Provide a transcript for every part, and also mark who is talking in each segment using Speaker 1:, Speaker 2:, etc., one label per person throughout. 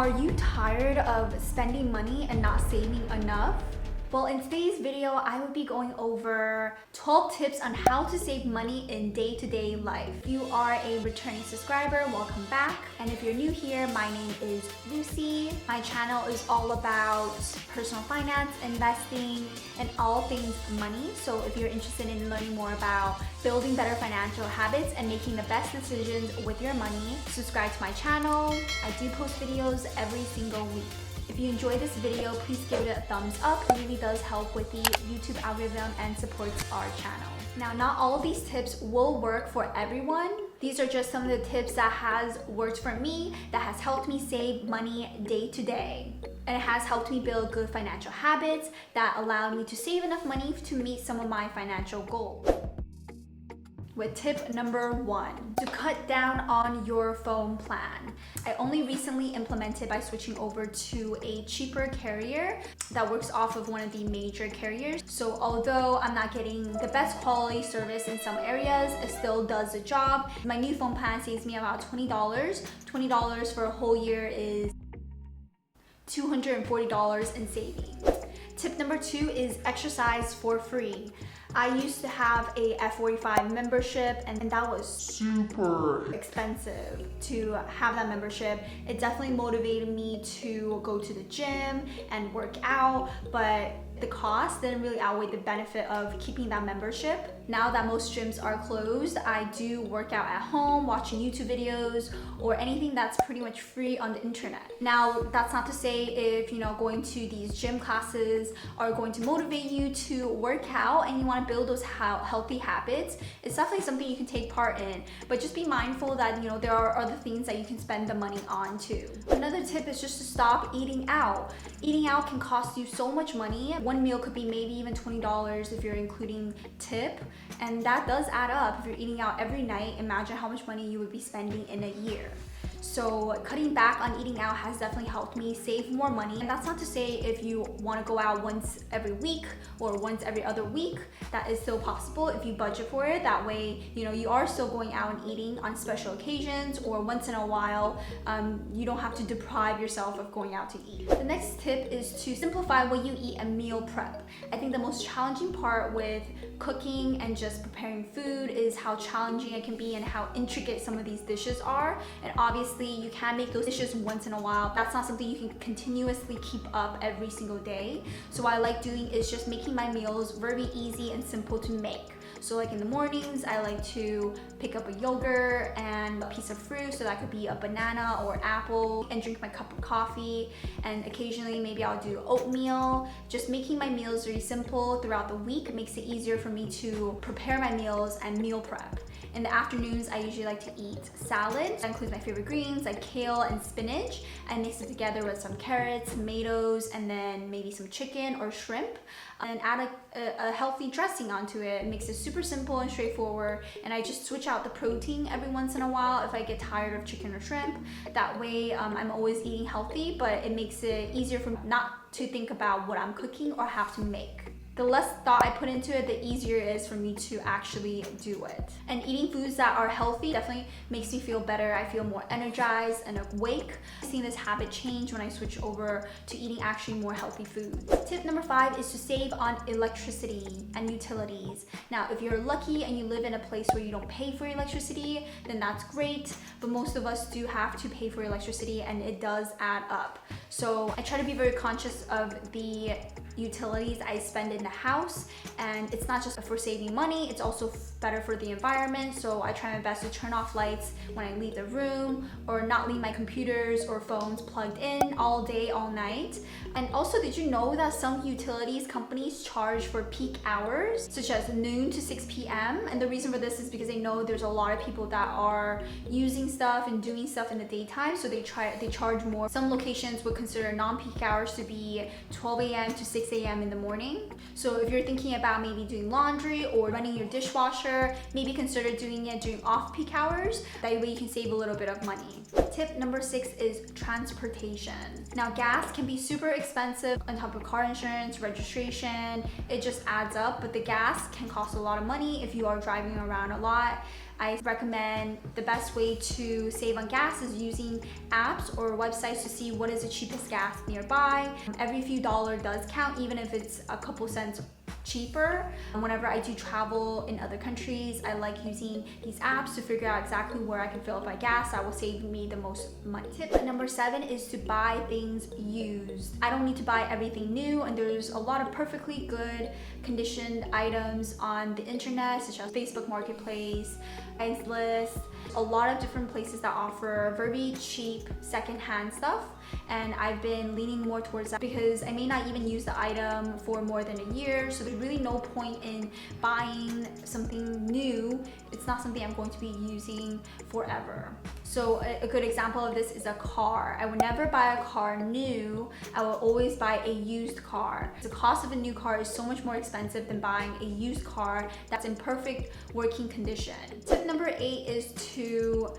Speaker 1: Are you tired of spending money and not saving enough? Well, in today's video, I will be going over 12 tips on how to save money in day-to-day life. If you are a returning subscriber, welcome back. And if you're new here, my name is Lucy. My channel is all about personal finance, investing, and all things money. So if you're interested in learning more about building better financial habits and making the best decisions with your money, subscribe to my channel. I do post videos every single week. If you enjoyed this video, please give it a thumbs up. It really does help with the YouTube algorithm and supports our channel. Now, not all of these tips will work for everyone. These are just some of the tips that has worked for me, that has helped me save money day to day. And it has helped me build good financial habits that allow me to save enough money to meet some of my financial goals. With tip number 1, to cut down on your phone plan. I only recently implemented by switching over to a cheaper carrier that works off of one of the major carriers. So although I'm not getting the best quality service in some areas, it still does the job. My new phone plan saves me about $20. $20 for a whole year is $240 in savings. Tip number 2 is exercise for free. I used to have a F45 membership and that was super expensive to have that membership. It definitely motivated me to go to the gym and work out, but the cost didn't really outweigh the benefit of keeping that membership. Now that most gyms are closed, I do work out at home, watching YouTube videos or anything that's pretty much free on the internet. Now, that's not to say if going to these gym classes are going to motivate you to work out and you want to build those healthy habits. It's definitely something you can take part in, but just be mindful that there are other things that you can spend the money on too. Another tip is just to stop eating out. Eating out can cost you so much money. One meal could be maybe even $20 if you're including tip, and that does add up. If you're eating out every night, imagine how much money you would be spending in a year. So cutting back on eating out has definitely helped me save more money. And that's not to say if you want to go out once every week or once every other week, that is still possible if you budget for it. That way, you are still going out and eating on special occasions or once in a while. You don't have to deprive yourself of going out to eat. The next tip is to simplify what you eat and meal prep. I think the most challenging part with cooking and just preparing food is how challenging it can be and how intricate some of these dishes are. And obviously, you can make those dishes once in a while. That's not something you can continuously keep up every single day. So what I like doing is just making my meals very easy and simple to make. So like in the mornings, I like to pick up a yogurt and a piece of fruit. So that could be a banana or apple, and drink my cup of coffee. And occasionally maybe I'll do oatmeal. Just making my meals very simple throughout the week makes it easier for me to prepare my meals and meal prep. In the afternoons, I usually like to eat salad. That includes my favorite greens like kale and spinach. I mix it together with some carrots, tomatoes, and then maybe some chicken or shrimp. And add a healthy dressing onto it. It makes it super simple and straightforward. And I just switch out the protein every once in a while if I get tired of chicken or shrimp. That way, I'm always eating healthy, but it makes it easier for me not to think about what I'm cooking or have to make. The less thought I put into it, the easier it is for me to actually do it. And eating foods that are healthy definitely makes me feel better. I feel more energized and awake. I've seen this habit change when I switch over to eating actually more healthy foods. Tip number 5 is to save on electricity and utilities. Now, if you're lucky and you live in a place where you don't pay for electricity, then that's great. But most of us do have to pay for electricity and it does add up. So I try to be very conscious of the utilities I spend in the house, and it's not just for saving money, it's also better for the environment. So I try my best to turn off lights when I leave the room or not leave my computers or phones plugged in all day, all night. And also, did you know that some utilities companies charge for peak hours, such as noon to 6 p.m.? And the reason for this is because they know there's a lot of people that are using stuff and doing stuff in the daytime, so they charge more. Some locations would consider non-peak hours to be 12 a.m. to 6 a.m. in the morning. So if you're thinking about maybe doing laundry or running your dishwasher, maybe consider doing it during off-peak hours. That way you can save a little bit of money. Tip number 6 is transportation. Now, gas can be super expensive on top of car insurance, registration. It just adds up, but the gas can cost a lot of money if you are driving around a lot. I recommend the best way to save on gas is using apps or websites to see what is the cheapest gas nearby. Every few dollars does count, even if it's a couple cents cheaper. Whenever I do travel in other countries, I like using these apps to figure out exactly where I can fill up my gas that will save me the most money. Tip number 7 is to buy things used. I don't need to buy everything new, and there's a lot of perfectly good conditioned items on the internet, such as Facebook Marketplace, Craigslist, a lot of different places that offer very cheap secondhand stuff. And I've been leaning more towards that because I may not even use the item for more than a year, so there's really no point in buying something new. It's not something I'm going to be using forever. So a good example of this is a car. I would never buy a car new. I will always buy a used car. The cost of a new car is so much more expensive than buying a used car that's in perfect working condition. Tip number 8 is to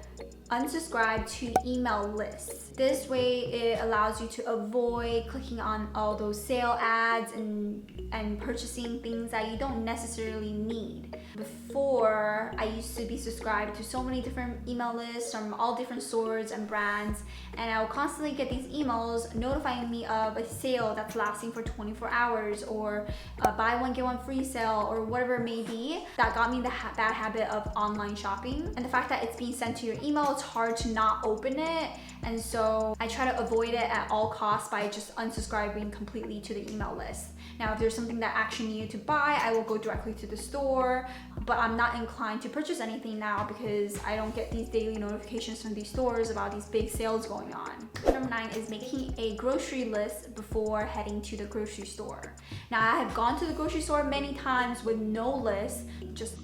Speaker 1: unsubscribe to email lists. This way it allows you to avoid clicking on all those sale ads and purchasing things that you don't necessarily need. Before, I used to be subscribed to so many different email lists from all different stores and brands, and I will constantly get these emails notifying me of a sale that's lasting for 24 hours or a buy one get one free sale or whatever it may be. That got me the bad habit of online shopping, and the fact that it's being sent to your email, it's hard to not open it, and so I try to avoid it at all costs by just unsubscribing completely to the email list. Now, if there's something that I actually needed to buy, I will go directly to the store, but I'm not inclined to purchase anything now because I don't get these daily notifications from these stores about these big sales going on. Number 9 is making a grocery list before heading to the grocery store. Now, I have gone to the grocery store many times with no list, just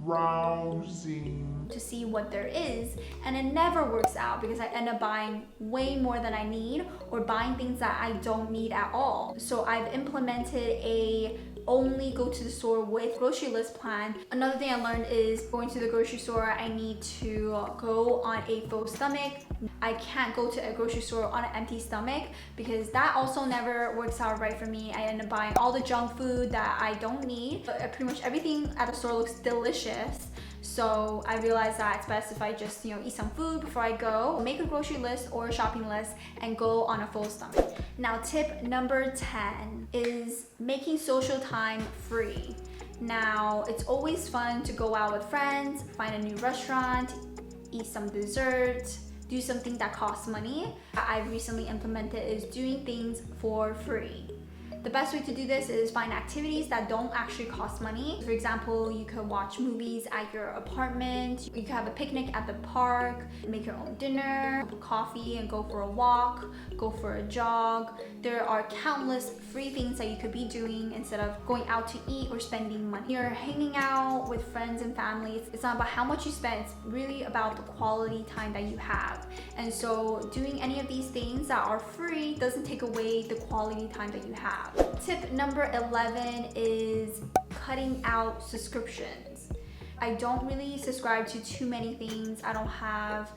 Speaker 1: browsing to see what there is, and it never works out because I end up buying way more than I need or buying things that I don't need at all. So I've implemented a only go to the store with grocery list plan. Another thing I learned is going to the grocery store, I need to go on a full stomach. I can't go to a grocery store on an empty stomach because that also never works out right for me. I end up buying all the junk food that I don't need. But pretty much everything at the store looks delicious. So I realized that it's best if I just, eat some food before I go, make a grocery list or a shopping list and go on a full stomach. Now, tip number 10 is making social time free. Now, it's always fun to go out with friends, find a new restaurant, eat some dessert, do something that costs money. I've recently implemented is doing things for free. The best way to do this is find activities that don't actually cost money. For example, you could watch movies at your apartment, you could have a picnic at the park, make your own dinner, have coffee and go for a walk, go for a jog. There are countless free things that you could be doing instead of going out to eat or spending money. You're hanging out with friends and family. It's not about how much you spend, it's really about the quality time that you have. And so doing any of these things that are free doesn't take away the quality time that you have. Tip number 11 is cutting out subscriptions. I don't really subscribe to too many things. I don't have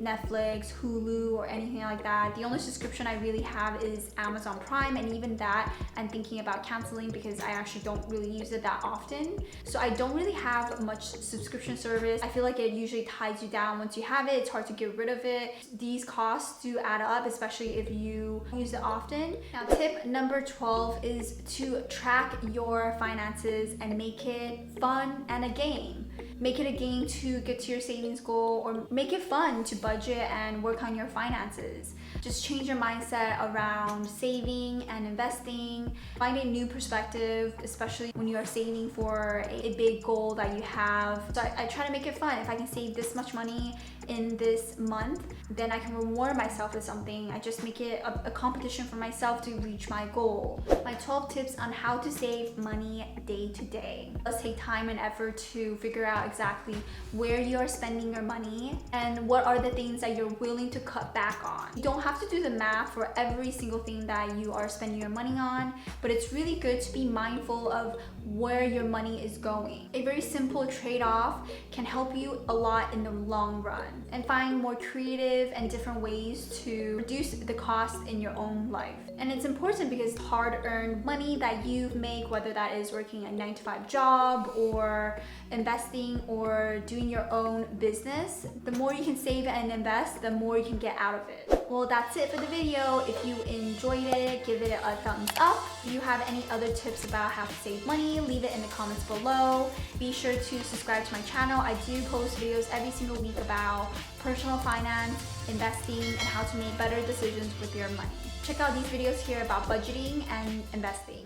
Speaker 1: Netflix, Hulu, or anything like that. The only subscription I really have is Amazon Prime, and even that I'm thinking about canceling because I actually don't really use it that often. So I don't really have much subscription service. I feel like it usually ties you down. Once you have it, it's hard to get rid of it. These costs do add up, especially if you use it often. Now, tip number 12 is to track your finances and make it fun and a game. Make it a game to get to your savings goal, or make it fun to budget and work on your finances. Just change your mindset around saving and investing. Find a new perspective, especially when you are saving for a big goal that you have. So I try to make it fun. If I can save this much money in this month, then I can reward myself with something. I just make it a competition for myself to reach my goal. My 12 tips on how to save money day to day. Let's take time and effort to figure out exactly where you're spending your money and what are the things that you're willing to cut back on. You don't have to do the math for every single thing that you are spending your money on, but it's really good to be mindful of where your money is going. A very simple trade-off can help you a lot in the long run, and find more creative and different ways to reduce the cost in your own life. And it's important because hard-earned money that you make, whether that is working a 9-to-5 job or investing or doing your own business, the more you can save and invest, the more you can get out of it. Well, that's it for the video. If you enjoyed it, give it a thumbs up. If you have any other tips about how to save money, leave it in the comments below. Be sure to subscribe to my channel. I do post videos every single week about personal finance, investing, and how to make better decisions with your money. Check out these videos here about budgeting and investing.